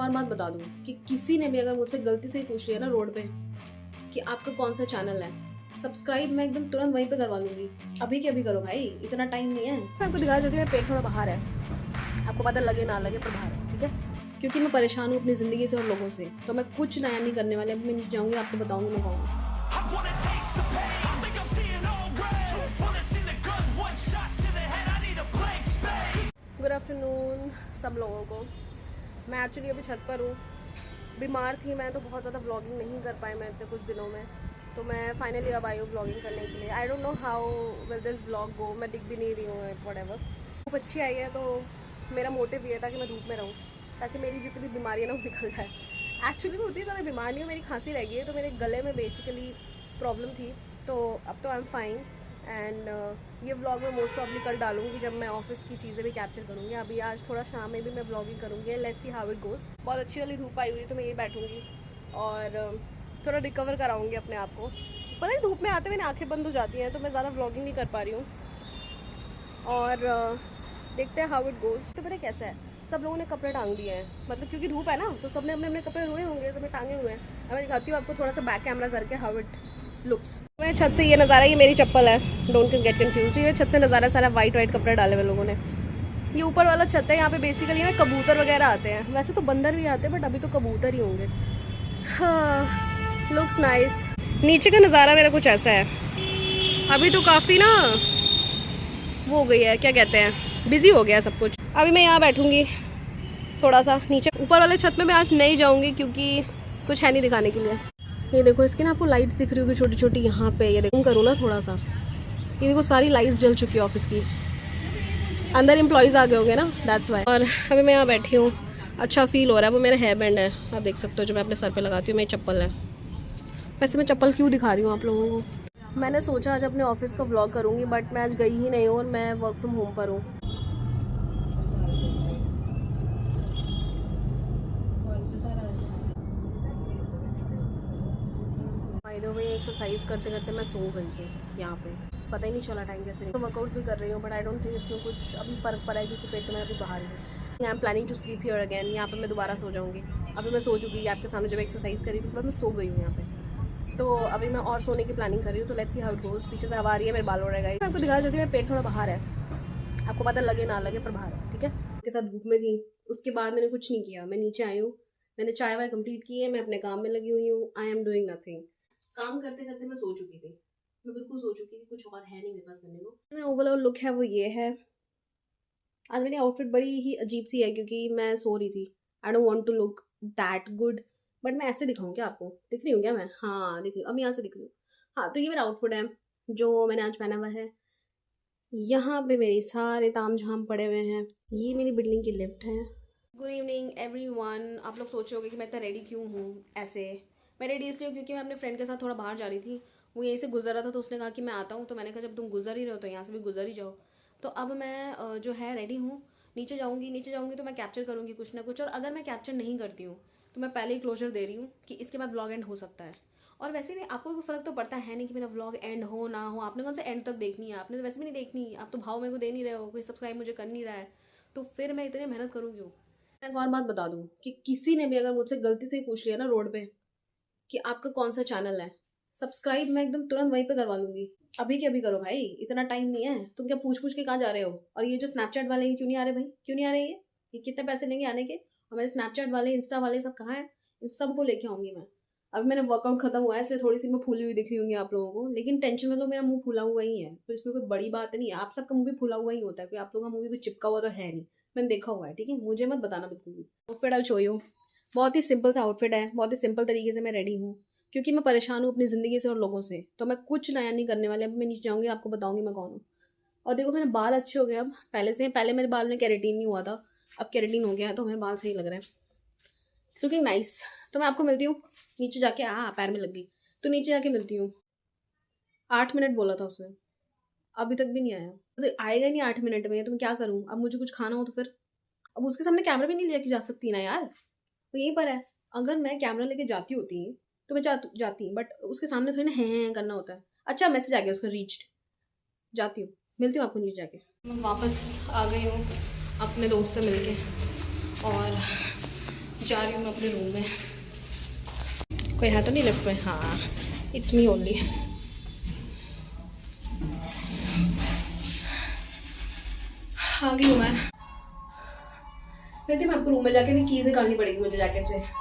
और बात बता दूं कि किसी ने भी अगर मुझसे गलती से ही पूछ लिया ना रोड पे कि आपका कौन सा चैनल है, सब्सक्राइब मैं एकदम तुरंत वहीं पे करवा लूंगी। अभी के अभी करो भाई, इतना टाइम नहीं है। मैं आपको दिखा देती हूँ, मेरा पेट थोड़ा बाहर है, आपको पता लगे ना लगे पर बाहर है, ठीक है? क्योंकि मैं परेशान हूँ अपनी ज़िंदगी से और लोगों से, तो मैं कुछ नया नहीं करने वाली। अभी मैं नीचे जाऊँगी, आपको बताऊँगी मैं कौन हूँ। गुड आफ्टरनून सब लोगों को। मैं एक्चुअली अभी छत पर हूँ। बीमार थी मैं, तो बहुत ज़्यादा व्लॉगिंग नहीं कर पाई मैं इतने कुछ दिनों में, तो मैं फाइनली अब आई हूँ व्लॉगिंग करने के लिए। I don't know how will this vlog go, मैं दिख भी नहीं रही हूँ व्हाटएवर। धूप अच्छी आई है, तो मेरा मोटिव ये था कि मैं धूप में रहूँ ताकि मेरी जितनी भी बीमारी है ना वो निकल जाए। एक्चुअली मैं उतनी ज़्यादा बीमार नहीं हूँ, मेरी खांसी रह गई है, तो मेरे गले में बेसिकली प्रॉब्लम थी, तो अब तो आई एम फाइन। एंड ये व्लॉग मैं मोस्ट प्रॉब्ली कल डालूंगी जब मैं ऑफिस की चीज़ें भी कैप्चर करूँगी। अभी आज थोड़ा शाम में भी मैं व्लॉगिंग करूँगी। Let's see how it goes. बहुत अच्छी वाली धूप आई हुई है, तो मैं ये बैठूँगी और थोड़ा रिकवर कराऊँगी अपने आप को। पता नहीं धूप में आते हुए आंखें बंद हो जाती हैं, तो मैं ज़्यादा व्लॉगिंग नहीं कर पा रही हूँ। और देखते हैं हाउ इट गोज़। तो पता कैसा है, सब लोगों ने कपड़े टांग दिए हैं, मतलब क्योंकि धूप है ना, तो सब ने अपने अपने कपड़े धोए होंगे, सब ने टांगे हुए हैं। अब मैं दिखाती हूँ आपको थोड़ा सा बैक कैमरा करके हाउ इट लुक्स। मैं छत से ये नज़ारा, ये मेरी चप्पल है, डोंट गेट कंफ्यूज। ये छत से नज़ारा सारा वाइट वाइट कपड़े डाले हुए लोगों ने। ये ऊपर वाला छत है, यहाँ पे बेसिकली ना कबूतर वगैरह आते हैं। वैसे तो बंदर भी आते हैं, बट अभी तो कबूतर ही होंगे। हाँ, लुक्स नाइस। नीचे का नज़ारा मेरा कुछ ऐसा है। अभी तो काफ़ी ना वो हो गई है, क्या कहते हैं, बिजी हो गया सब कुछ। अभी मैं यहाँ बैठूंगी थोड़ा सा नीचे। ऊपर वाले छत में मैं आज नहीं जाऊंगी क्योंकि कुछ है नहीं दिखाने के लिए। ये देखो, इसकी ना आपको लाइट्स दिख रही होगी छोटी छोटी यहाँ पे। ये देखो, करूँ ना थोड़ा सा, ये देखो सारी लाइट्स जल चुकी है ऑफिस की। अंदर एम्प्लॉयज़ आ गए होंगे ना, दैट्स वाई। और अभी मैं यहाँ बैठी हूँ, अच्छा फील हो रहा है। वो मेरा हेयर बैंड है, आप देख सकते हो, जो मैं अपने सर पे लगाती हूँ। मेरी चप्पल है। वैसे मैं चप्पल क्यों दिखा रही हूँ आप लोगों को, मैंने सोचा आज अपने ऑफिस का व्लॉग करूँगी, बट मैं आज गई ही नहीं हूँ और मैं वर्क फ्रॉम होम पर हूँ। बाय द वे, एक्सरसाइज करते करते मैं सो गई थी यहाँ पे, पता ही नहीं चला टाइम कैसे। तो वर्कआउट भी कर रही हूँ, बट आई डोंट थिंक इसमें कुछ अभी फ़र्क पड़ा है, क्योंकि पेट तो मेरा अभी बाहर है। I am planning to sleep here again. यहाँ पे मैं दोबारा सो जाऊँगी। अभी मैं सो चुकी, आपके सामने जब एक्सरसाइज करी तो मैं सो गई हूँ यहाँ पे। तो अभी मैं और सोने की प्लानिंग कर रही हूँ, तो let's see how it goes. पीछे से हवा आ रही है, मेरे बाल उड़ रहेगा। आपको दिखा देती हूँ, मेरा पेट थोड़ा बाहर है, आपको पता लगे ना लगे पर बाहर है, ठीक है? के साथ धूप में थी, उसके बाद मैंने कुछ नहीं किया। मैं नीचे आई हूँ, मैंने चाय वाय कंप्लीट की है, मैं अपने काम में लगी हुई हूँ। I am doing nothing. काम करते करते मैं सो चुकी थी, मैं बिल्कुल सो चुकी थी, कुछ और है नहीं मेरे पास करने को। मेरा ओवरऑल लुक है वो ये है। आज मेरी आउटफिट बड़ी ही अजीब सी है, क्योंकि मैं सो रही थी। I don't want to look that good, but मैं ऐसे दिखाऊँ क्या आपको? दिख रही हूँ क्या मैं? हाँ दिख रही हूँ, अब यहाँ से दिख रही हूँ। हाँ, तो ये मेरा आउटफिट है जो मैंने आज पहना हुआ है। यहाँ पे मेरी सारे ताम झाम पड़े हुए हैं। ये मेरी बिल्डिंग की लिफ्ट है। Good evening everyone. आप लोग सोच रहे होंगे कि मैं इतना रेडी क्यों हूँ ऐसे। मैं रेडी इसलिए हूँ क्योंकि मैं अपने फ्रेंड के साथ थोड़ा बाहर जा रही थी। वो यहीं से गुजर रहा था, तो उसने कहा कि मैं आता हूँ, तो मैंने कहा जब तुम गुजर ही रहे हो तो यहाँ से भी गुजर ही जाओ। तो अब मैं जो है रेडी हूँ, नीचे जाऊँगी तो मैं कैप्चर करूँगी कुछ ना कुछ। और अगर मैं कैप्चर नहीं करती हूँ तो मैं पहले ही क्लोजर दे रही हूँ कि इसके बाद ब्लॉग एंड हो सकता है। और वैसे भी आपको कोई फ़र्क तो पड़ता है नहीं कि मेरा व्लॉग एंड हो ना हो। आपने कौन सा एंड तक देखनी है? आपने तो वैसे भी नहीं देखनी, आप तो भाव मेरे को दे नहीं रहे हो, कोई सब्सक्राइब मुझे कर नहीं रहा है, तो फिर मैं इतनी मेहनत करूँ क्यों? मैं एक और बात बता दूं कि किसी ने भी अगर मुझसे गलती से ही पूछ लिया ना रोड पे कि आपका कौन सा चैनल है, सब्सक्राइब मैं एकदम तुरंत वहीं पे करवा लूंगी। अभी के अभी करो भाई, इतना टाइम नहीं है। तुम क्या पूछ पूछ के कहाँ जा रहे हो? और ये जो स्नैपचैट वाले ही क्यों नहीं आ रहे भाई? क्यों नहीं आ रहे ये कितने पैसे लेंगे आने के? और मेरे स्नैपचैट वाले, इंस्टा वाले सब कहाँ हैं? इन सबको लेके आऊंगी मैं। अभी मैंने वर्कआउट खत्म हुआ है, इसलिए थोड़ी सी मैं फूली हुई दिख रही होंगी आप लोगों को, लेकिन टेंशन में तो मेरा मुंह फूला हुआ ही है, तो इसमें कोई बड़ी बात नहीं है। आप सबका मुंह भी फूला हुआ ही होता है, कोई आप लोगों का मुंह भी कुछ चिपका हुआ तो है नहीं। मैंने देखा हुआ है, ठीक है? मुझे मत बताना बिल्कुल भी। Outfit I show you. बहुत ही सिंपल सा आउटफिट है, बहुत ही सिंपल तरीके से मैं रेडी हूँ, क्योंकि मैं परेशान हूँ अपनी ज़िंदगी से और लोगों से, तो मैं कुछ नया नहीं करने वाली। अब मैं नीचे जाऊँगी, आपको बताऊँगी मैं कौन हूँ। और देखो, मेरे बाल अच्छे हो गए अब पहले से। पहले मेरे बाल में केराटिन नहीं हुआ था, अब केराटिन हो गया है, तो मेरे बाल सही लग रहे हैं, लुकिंग नाइस। तो मैं आपको मिलती हूँ नीचे जाके। पैर में लग गई, तो नीचे जाके मिलती हूँ। 8 मिनट बोला था उसने, अभी तक भी नहीं आया। तो आएगा ही नहीं 8 मिनट में, तो मैं क्या करूँ? अब मुझे कुछ खाना हो तो फिर, अब उसके सामने कैमरा भी नहीं लेके जा सकती ना यार, तो यहीं पर है। अगर मैं कैमरा लेके जाती होती तो मैं जाती, बट उसके सामने थोड़ी ना है करना होता है। अच्छा, मैसेज आ गया उसका, रीच्ड। जाती हूँ, मिलती हूँ आपको नीचे जाके। मैं वापस आ गई हूँ अपने दोस्त से मिलके, और जा रही हूँ मैं अपने रूम में। कोई है तो नहीं लिफ्ट में? हाँ, इट्स मी ओनली। आ गई हूँ मैं। मैं आपको रूम में जाके भी कीज़ निकालनी पड़ेगी मुझे जैकेट से।